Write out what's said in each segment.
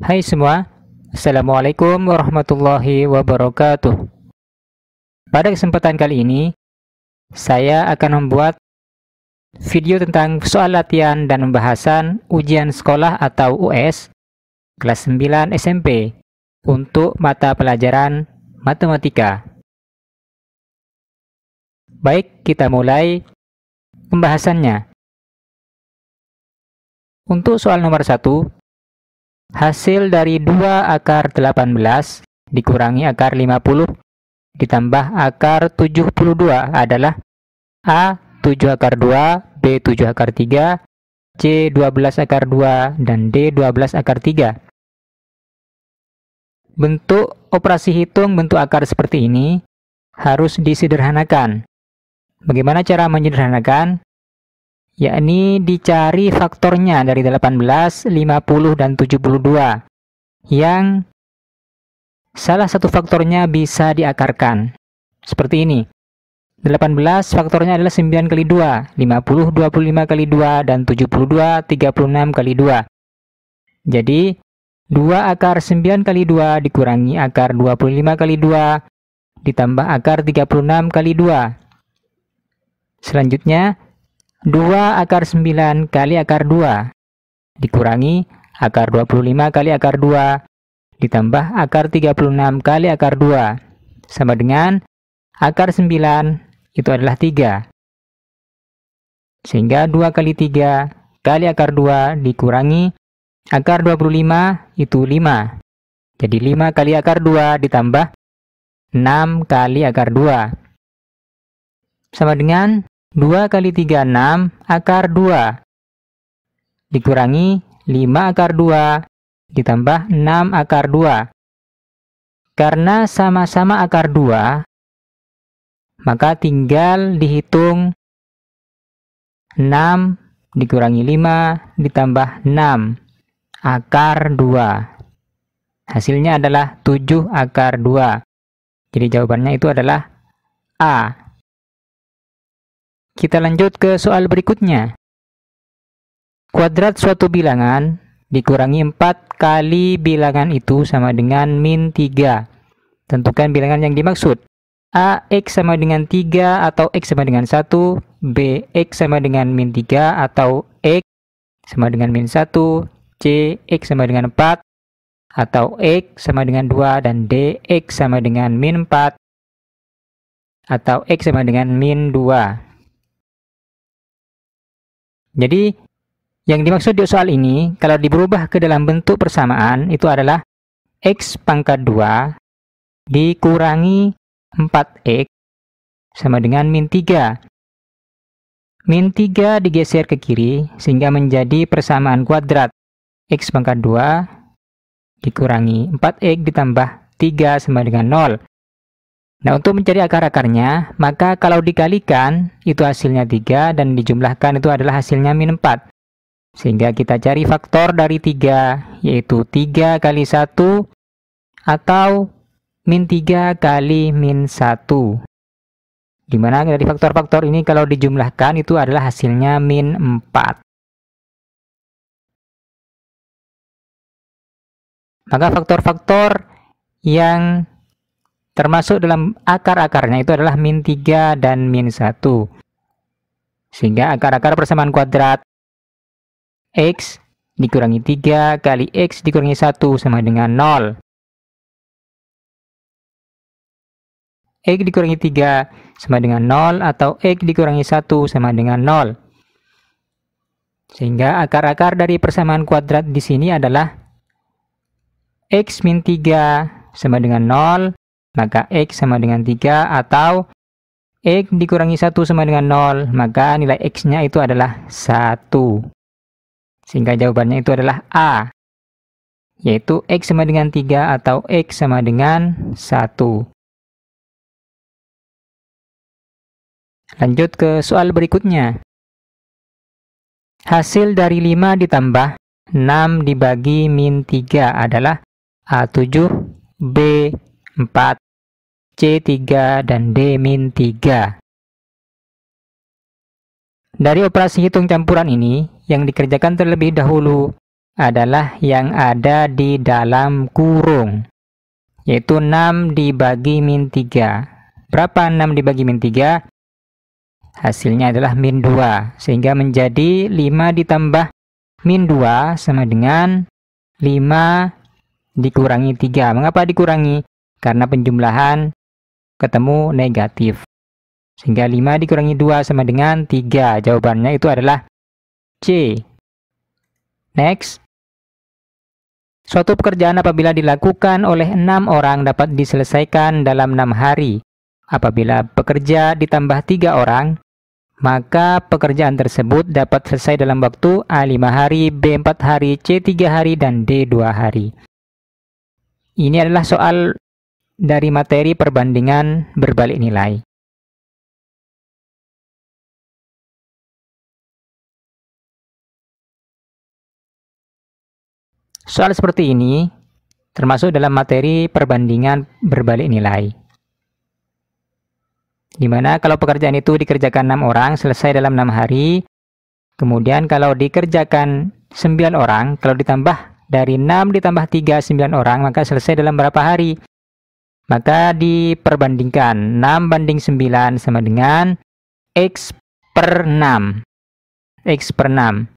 Hai semua, Assalamualaikum warahmatullahi wabarakatuh. Pada kesempatan kali ini, saya akan membuat video tentang soal latihan dan pembahasan ujian sekolah atau US kelas 9 SMP untuk mata pelajaran matematika. Baik, kita mulai pembahasannya. Untuk soal nomor 1, hasil dari 2 akar 18 dikurangi akar 50 ditambah akar 72 adalah A 7 akar 2, B 7 akar 3, C 12 akar 2, dan D 12 akar 3. Bentuk operasi hitung bentuk akar seperti ini harus disederhanakan. Bagaimana cara menyederhanakan? Yakni dicari faktornya dari 18, 50, dan 72 yang salah satu faktornya bisa diakarkan. Seperti ini. 18 faktornya adalah 9 kali 2, 50 25 kali 2, dan 72 36 kali 2. Jadi 2 akar 9 kali 2 dikurangi akar 25 kali 2 ditambah akar 36 kali 2. Selanjutnya 2 akar 9 kali akar 2 dikurangi akar 25 kali akar 2 ditambah akar 36 kali akar 2 sama dengan akar 9 itu adalah 3. Sehingga 2 kali 3 kali akar 2 dikurangi akar 25 itu 5. Jadi 5 kali akar 2 ditambah 6 kali akar 2 sama dengan 2 kali 3, 6 akar 2 dikurangi 5 akar 2 ditambah 6 akar 2. Karena sama-sama akar 2, maka tinggal dihitung 6 dikurangi 5 ditambah 6 akar 2. Hasilnya adalah 7 akar 2. Jadi jawabannya itu adalah A. Kita lanjut ke soal berikutnya. Kuadrat suatu bilangan dikurangi 4 kali bilangan itu sama dengan min 3. Tentukan bilangan yang dimaksud. A, X sama dengan 3 atau X sama dengan 1. B, X sama dengan min 3 atau X sama dengan min 1. C, X sama dengan 4 atau X sama dengan 2. Dan D, X sama dengan min 4 atau X sama dengan min 2. Jadi, yang dimaksud di soal ini, kalau diberubah ke dalam bentuk persamaan, itu adalah X pangkat 2 dikurangi 4X sama dengan min 3. Min 3 digeser ke kiri, sehingga menjadi persamaan kuadrat. X pangkat 2 dikurangi 4X ditambah 3 sama dengan 0. Nah, untuk mencari akar-akarnya, maka kalau dikalikan, itu hasilnya 3, dan dijumlahkan itu adalah hasilnya min 4. Sehingga kita cari faktor dari 3, yaitu 3 kali 1, atau min 3 kali min 1. Dimana dari faktor-faktor ini kalau dijumlahkan, itu adalah hasilnya min 4. Maka faktor-faktor yang termasuk dalam akar-akarnya itu adalah min 3 dan min 1. Sehingga akar-akar persamaan kuadrat X dikurangi 3 kali X dikurangi 1 sama dengan 0. X dikurangi 3 sama dengan 0 atau X dikurangi 1 sama dengan 0. Sehingga akar-akar dari persamaan kuadrat di sini adalah X min 3 sama dengan 0. Maka X sama dengan 3 atau X dikurangi 1 sama dengan 0, maka nilai X-nya itu adalah 1. Sehingga jawabannya itu adalah A, yaitu X sama dengan 3 atau X sama dengan 1. Lanjut ke soal berikutnya. Hasil dari 5 ditambah 6 dibagi min 3 adalah A7, B 4, C3, dan D-3. Dari operasi hitung campuran ini, yang dikerjakan terlebih dahulu adalah yang ada di dalam kurung, yaitu 6 dibagi min 3. Berapa 6 dibagi min 3? Hasilnya adalah min 2, sehingga menjadi 5 ditambah min 2 sama dengan 5 dikurangi 3. Mengapa dikurangi? Karena penjumlahan ketemu negatif. Sehingga 5 dikurangi 2 sama dengan 3. Jawabannya itu adalah C. Next. Suatu pekerjaan apabila dilakukan oleh 6 orang dapat diselesaikan dalam 6 hari. Apabila pekerja ditambah 3 orang, maka pekerjaan tersebut dapat selesai dalam waktu A 5 hari, B 4 hari, C 3 hari, dan D 2 hari. Ini adalah soal dari materi perbandingan berbalik nilai. Soal seperti ini termasuk dalam materi perbandingan berbalik nilai, di mana kalau pekerjaan itu dikerjakan 6 orang selesai dalam 6 hari, kemudian kalau dikerjakan 9 orang, kalau ditambah dari 6 ditambah 3, 9 orang, maka selesai dalam berapa hari? Maka diperbandingkan 6 banding 9 sama dengan X per 6. X per 6.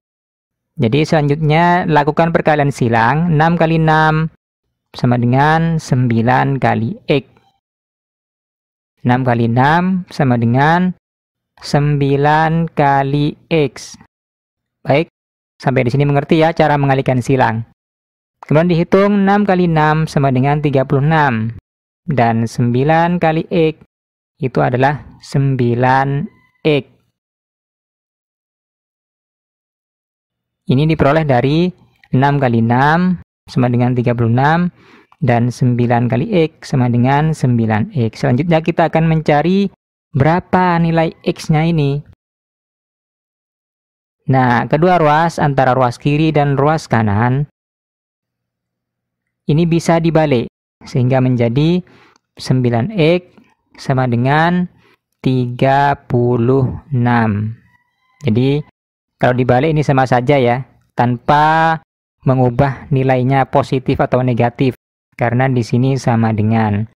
Jadi selanjutnya lakukan perkalian silang. 6 kali 6 sama dengan 9 kali X. 6 kali 6 sama dengan 9 kali X. Baik, sampai di sini mengerti ya cara mengalihkan silang. Kemudian dihitung 6 kali 6 sama dengan 36. Dan 9 kali X itu adalah 9X. Ini diperoleh dari 6 kali 6 sama dengan 36 dan 9 kali X sama dengan 9X. Selanjutnya kita akan mencari berapa nilai X-nya ini. Nah, kedua ruas antara ruas kiri dan ruas kanan ini bisa dibalik sehingga menjadi 9X sama dengan 36. Jadi kalau dibalik ini sama saja ya, tanpa mengubah nilainya positif atau negatif, karena di sini sama dengan.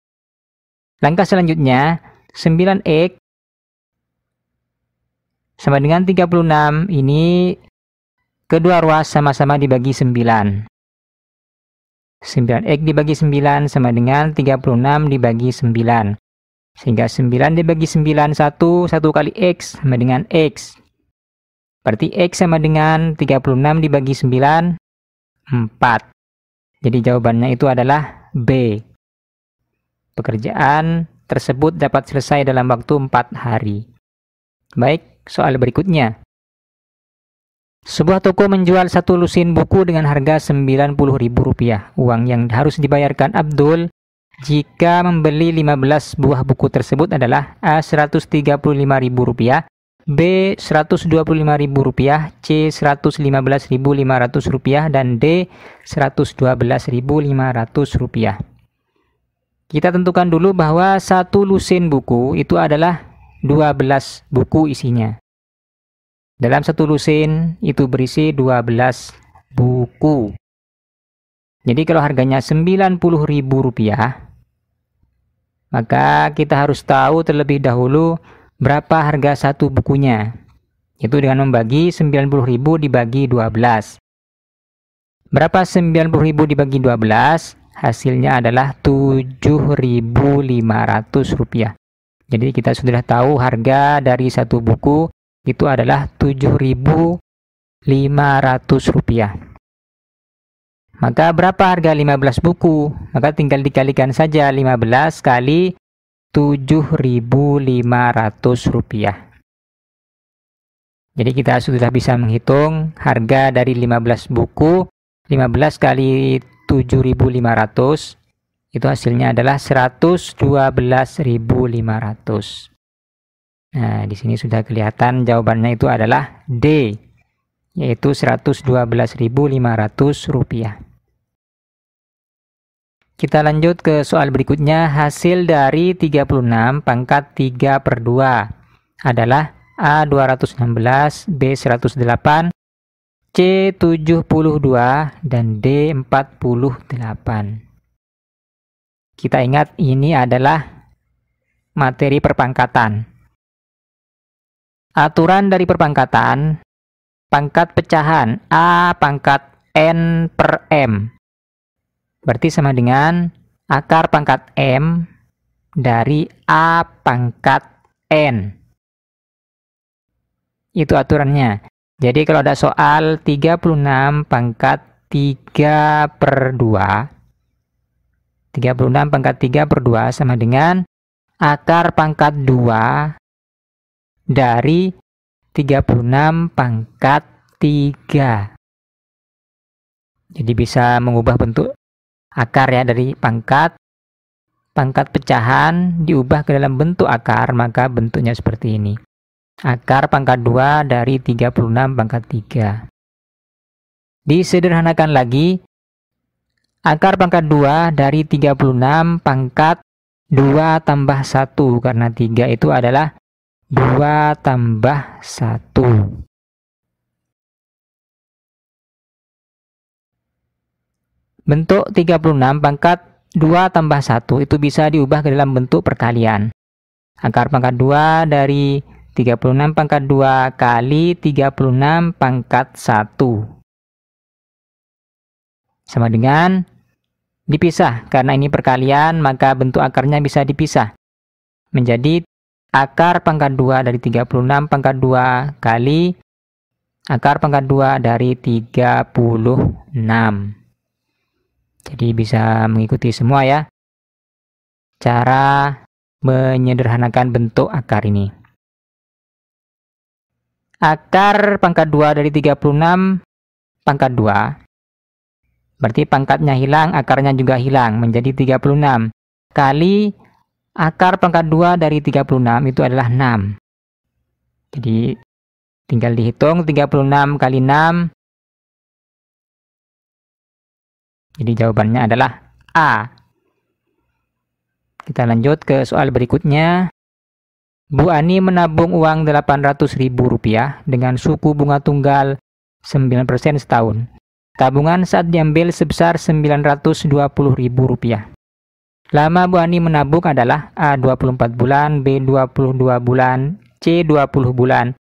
Langkah selanjutnya, 9X sama dengan 36, ini kedua ruas sama-sama dibagi 9. 9X dibagi 9 sama dengan 36 dibagi 9. Sehingga 9 dibagi 9, 1 kali X sama dengan X. Berarti X sama dengan 36 dibagi 9, 4. Jadi jawabannya itu adalah B. Pekerjaan tersebut dapat selesai dalam waktu 4 hari. Baik, soal berikutnya. Sebuah toko menjual 1 lusin buku dengan harga Rp90.000. Uang yang harus dibayarkan Abdul jika membeli 15 buah buku tersebut adalah A. Rp135.000, B. Rp125.000, C. Rp115.500, dan D. Rp112.500. Kita tentukan dulu bahwa 1 lusin buku itu adalah 12 buku isinya. Dalam 1 lusin itu berisi 12 buku. Jadi kalau harganya Rp90.000, maka kita harus tahu terlebih dahulu berapa harga 1 bukunya. Itu dengan membagi 90.000 dibagi 12. Berapa 90.000 dibagi 12? Hasilnya adalah Rp7.500. Jadi kita sudah tahu harga dari 1 buku itu adalah Rp7.500. Maka berapa harga 15 buku? Maka tinggal dikalikan saja 15 kali Rp7.500. Jadi kita sudah bisa menghitung harga dari 15 buku. 15 kali 7.500 itu hasilnya adalah Rp112.500. Nah, di sini sudah kelihatan jawabannya itu adalah D, yaitu Rp112.500. Kita lanjut ke soal berikutnya. Hasil dari 36 pangkat 3/2 adalah A 216, B 108, C72 dan D48. Kita ingat ini adalah materi perpangkatan. Aturan dari perpangkatan, pangkat pecahan A pangkat N per M. Berarti sama dengan akar pangkat M dari A pangkat N. Itu aturannya. Jadi kalau ada soal 36 pangkat 3 per 2, 36 pangkat 3 per 2 sama dengan akar pangkat 2 dari 36 pangkat 3. Jadi bisa mengubah bentuk akar ya, dari pangkat pecahan diubah ke dalam bentuk akar, maka bentuknya seperti ini. Akar pangkat 2 dari 36 pangkat 3. Disederhanakan lagi, akar pangkat 2 dari 36 pangkat 2 tambah 1, karena 3 itu adalah 2 tambah 1. Bentuk 36 pangkat 2 tambah 1 itu bisa diubah ke dalam bentuk perkalian. Akar pangkat 2 dari 36 pangkat 2 kali 36 pangkat 1. Sama dengan dipisah. Karena ini perkalian, maka bentuk akarnya bisa dipisah. Menjadi akar pangkat 2 dari 36 pangkat 2 kali akar pangkat 2 dari 36. Jadi bisa mengikuti semua ya cara menyederhanakan bentuk akar ini. Akar pangkat 2 dari 36 pangkat 2. Berarti pangkatnya hilang, akarnya juga hilang, menjadi 36. Kali akar pangkat 2 dari 36 itu adalah 6. Jadi tinggal dihitung 36 kali 6. Jadi jawabannya adalah A. Kita lanjut ke soal berikutnya. Bu Ani menabung uang Rp800.000 dengan suku bunga tunggal 9% setahun. Tabungan saat diambil sebesar Rp920.000. Lama Bu Ani menabung adalah A 24 bulan, B 22 bulan, C 20 bulan,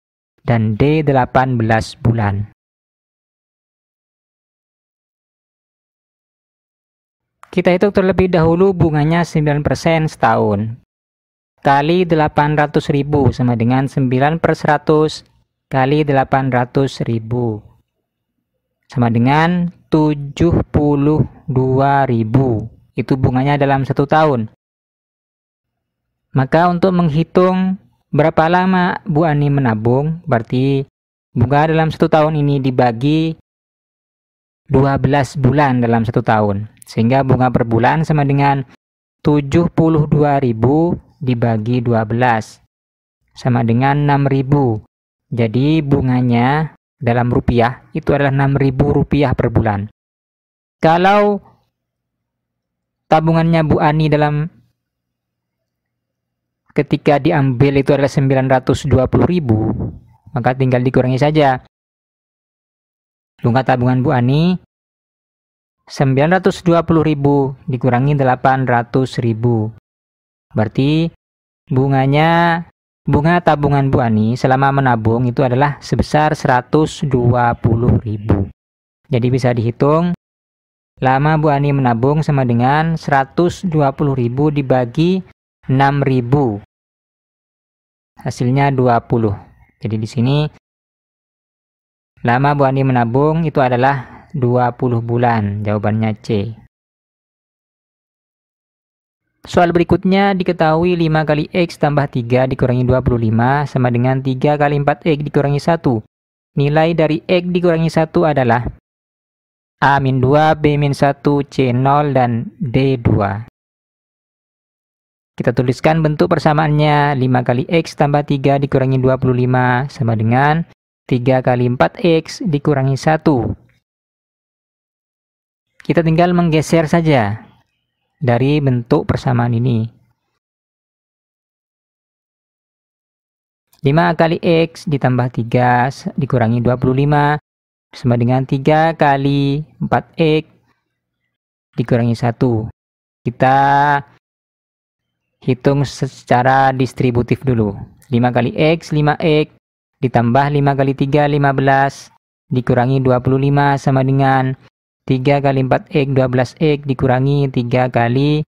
dan D 18 bulan. Kita hitung terlebih dahulu bunganya 9% setahun. Kali 800.000 sama dengan 9/100 kali 800.000 sama dengan 72.000. Itu bunganya dalam 1 tahun. Maka untuk menghitung berapa lama Bu Ani menabung, berarti bunga dalam 1 tahun ini dibagi 12 bulan dalam 1 tahun. Sehingga bunga per bulan sama dengan 72.000 dibagi 12 sama dengan 6.000. Jadi bunganya dalam rupiah itu adalah Rp6.000 per bulan. Kalau tabungannya Bu Ani dalam ketika diambil itu adalah 920.000, maka tinggal dikurangi saja. Bunga tabungan Bu Ani 920.000 dikurangi 800.000. Berarti bunga tabungan Bu Ani selama menabung itu adalah sebesar 120.000. Jadi bisa dihitung lama Bu Ani menabung sama dengan 120.000 dibagi 6.000. Hasilnya 20. Jadi di sini lama Bu Ani menabung itu adalah 20 bulan. Jawabannya C. Soal berikutnya diketahui 5 kali X tambah 3 dikurangi 25 sama dengan 3 kali 4X dikurangi 1. Nilai dari X dikurangi 1 adalah A-2, B-1, C0, dan D2. Kita tuliskan bentuk persamaannya. 5 kali X tambah 3 dikurangi 25 sama dengan 3 kali 4X dikurangi 1. Kita tinggal menggeser saja dari bentuk persamaan ini. 5 kali X ditambah 3 dikurangi 25 sama dengan 3 kali 4X dikurangi 1. Kita hitung secara distributif dulu. 5 kali X, 5X, ditambah 5 kali 3, 15, dikurangi 25 sama dengan 3 kali 4X, 12X, dikurangi 3 kali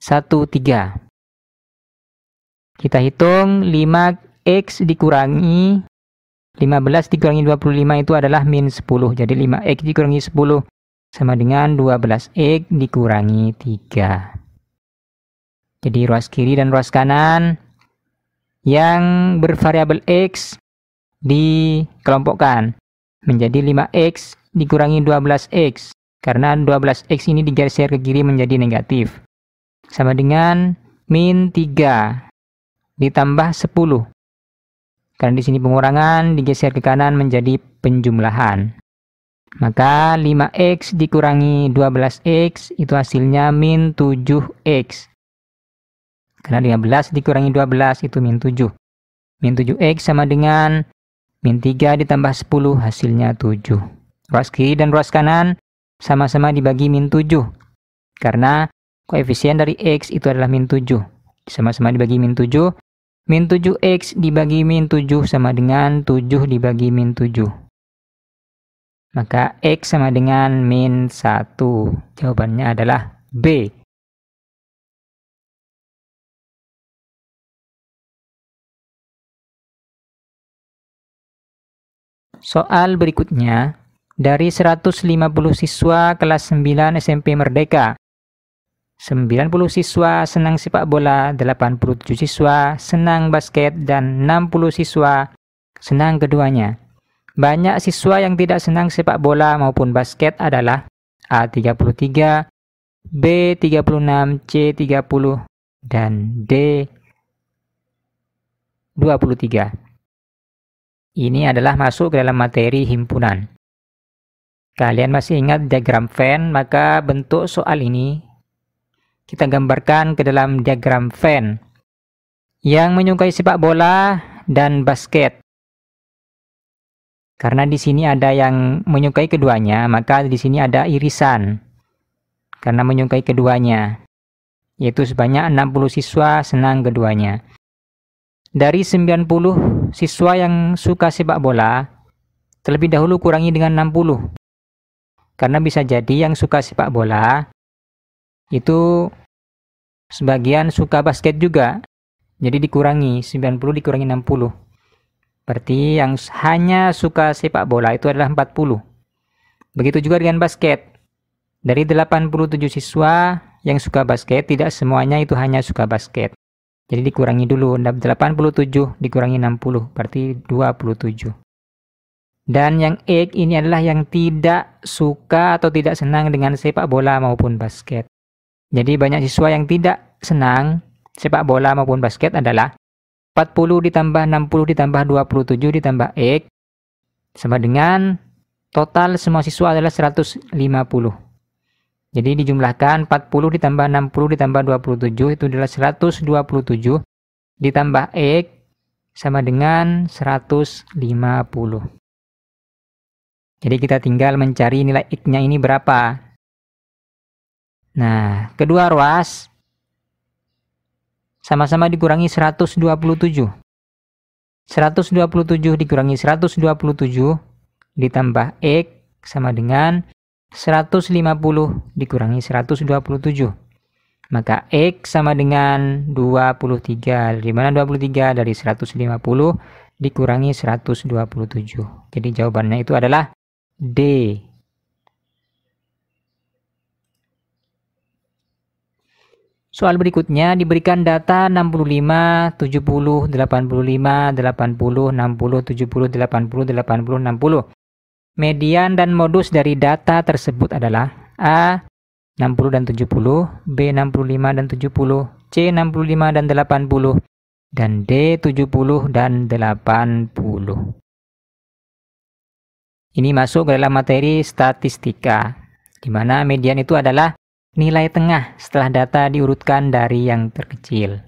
1, 3. Kita hitung 5X dikurangi 15 dikurangi 25 itu adalah min 10. Jadi 5X dikurangi 10 sama dengan 12X dikurangi 3. Jadi ruas kiri dan ruas kanan yang bervariabel X dikelompokkan menjadi 5X dikurangi 12X. Karena 12X ini digeser ke kiri menjadi negatif. Sama dengan min 3 ditambah 10. Karena di sini pengurangan digeser ke kanan menjadi penjumlahan. Maka 5X dikurangi 12X itu hasilnya min 7X. Karena 15 dikurangi 12 itu min 7. Min 7X sama dengan min 3 ditambah 10 hasilnya 7. Ruas kiri dan ruas kanan sama-sama dibagi min 7. Karena koefisien dari X itu adalah min 7. Sama-sama dibagi min 7. Min 7X dibagi min 7 sama dengan 7 dibagi min 7. Maka X sama dengan min 1. Jawabannya adalah B. Soal berikutnya, dari 150 siswa kelas 9 SMP Merdeka, 90 siswa senang sepak bola, 87 siswa senang basket, dan 60 siswa senang keduanya. Banyak siswa yang tidak senang sepak bola maupun basket adalah A. 33, B. 36, C. 30, dan D. 23. Ini adalah masuk ke dalam materi himpunan. Kalian masih ingat diagram Venn? Maka bentuk soal ini kita gambarkan ke dalam diagram Venn. Yang menyukai sepak bola dan basket. Karena di sini ada yang menyukai keduanya, maka di sini ada irisan. Karena menyukai keduanya. Yaitu sebanyak 60 siswa senang keduanya. Dari 90 siswa yang suka sepak bola, terlebih dahulu kurangi dengan 60. Karena bisa jadi yang suka sepak bola itu sebagian suka basket juga. Jadi dikurangi, 90 dikurangi 60. Berarti yang hanya suka sepak bola itu adalah 40. Begitu juga dengan basket. Dari 87 siswa yang suka basket, tidak semuanya itu hanya suka basket. Jadi dikurangi dulu, 87 dikurangi 60, berarti 27. Dan yang X ini adalah yang tidak suka atau tidak senang dengan sepak bola maupun basket. Jadi banyak siswa yang tidak senang sepak bola maupun basket adalah 40 ditambah 60 ditambah 27 ditambah X sama dengan total semua siswa adalah 150. Jadi dijumlahkan 40 ditambah 60 ditambah 27 itu adalah 127 ditambah X sama dengan 150. Jadi kita tinggal mencari nilai X-nya ini berapa. Nah, kedua ruas sama-sama dikurangi 127. 127 dikurangi 127 ditambah X sama dengan 150 dikurangi 127. Maka X sama dengan 23. Di mana 23 dari 150 dikurangi 127. Jadi jawabannya itu adalah D. Soal berikutnya diberikan data 65, 70, 85, 80, 60, 70, 80, 80, 60. Median dan modus dari data tersebut adalah A. 60 dan 70, B. 65 dan 70, C. 65 dan 80, dan D. 70 dan 80. Ini masuk ke dalam materi statistika, di mana median itu adalah nilai tengah setelah data diurutkan dari yang terkecil.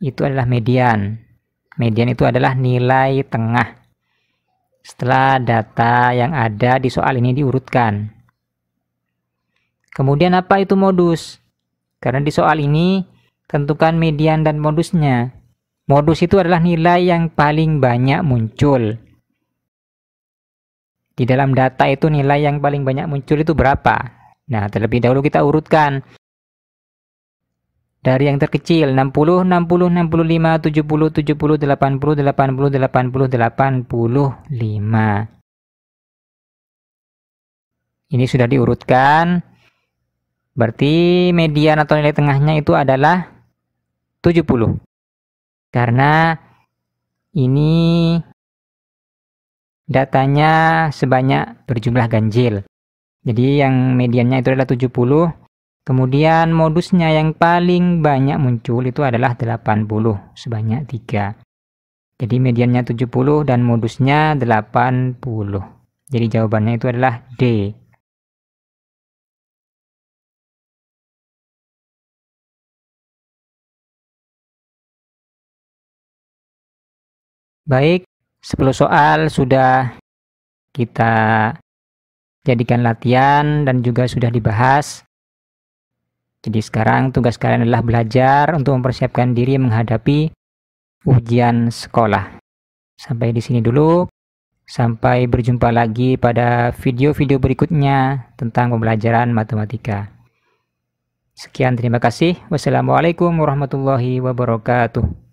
Itu adalah median. Median itu adalah nilai tengah. setelah data yang ada di soal ini diurutkan. Kemudian apa itu modus? Karena di soal ini tentukan median dan modusnya. Modus itu adalah nilai yang paling banyak muncul. Di dalam data itu nilai yang paling banyak muncul itu berapa? Nah, terlebih dahulu kita urutkan. Dari yang terkecil, 60, 60, 65, 70, 70, 80, 80, 80, 85. Ini sudah diurutkan. Berarti median atau nilai tengahnya itu adalah 70. Karena ini datanya sebanyak berjumlah ganjil. Jadi yang mediannya itu adalah 70. Kemudian modusnya yang paling banyak muncul itu adalah 80, sebanyak 3. Jadi mediannya 70 dan modusnya 80. Jadi jawabannya itu adalah D. Baik, 10 soal sudah kita jadikan latihan dan juga sudah dibahas. Jadi sekarang tugas kalian adalah belajar untuk mempersiapkan diri menghadapi ujian sekolah. Sampai di sini dulu. Sampai berjumpa lagi pada video-video berikutnya tentang pembelajaran matematika. Sekian, terima kasih. Wassalamualaikum warahmatullahi wabarakatuh.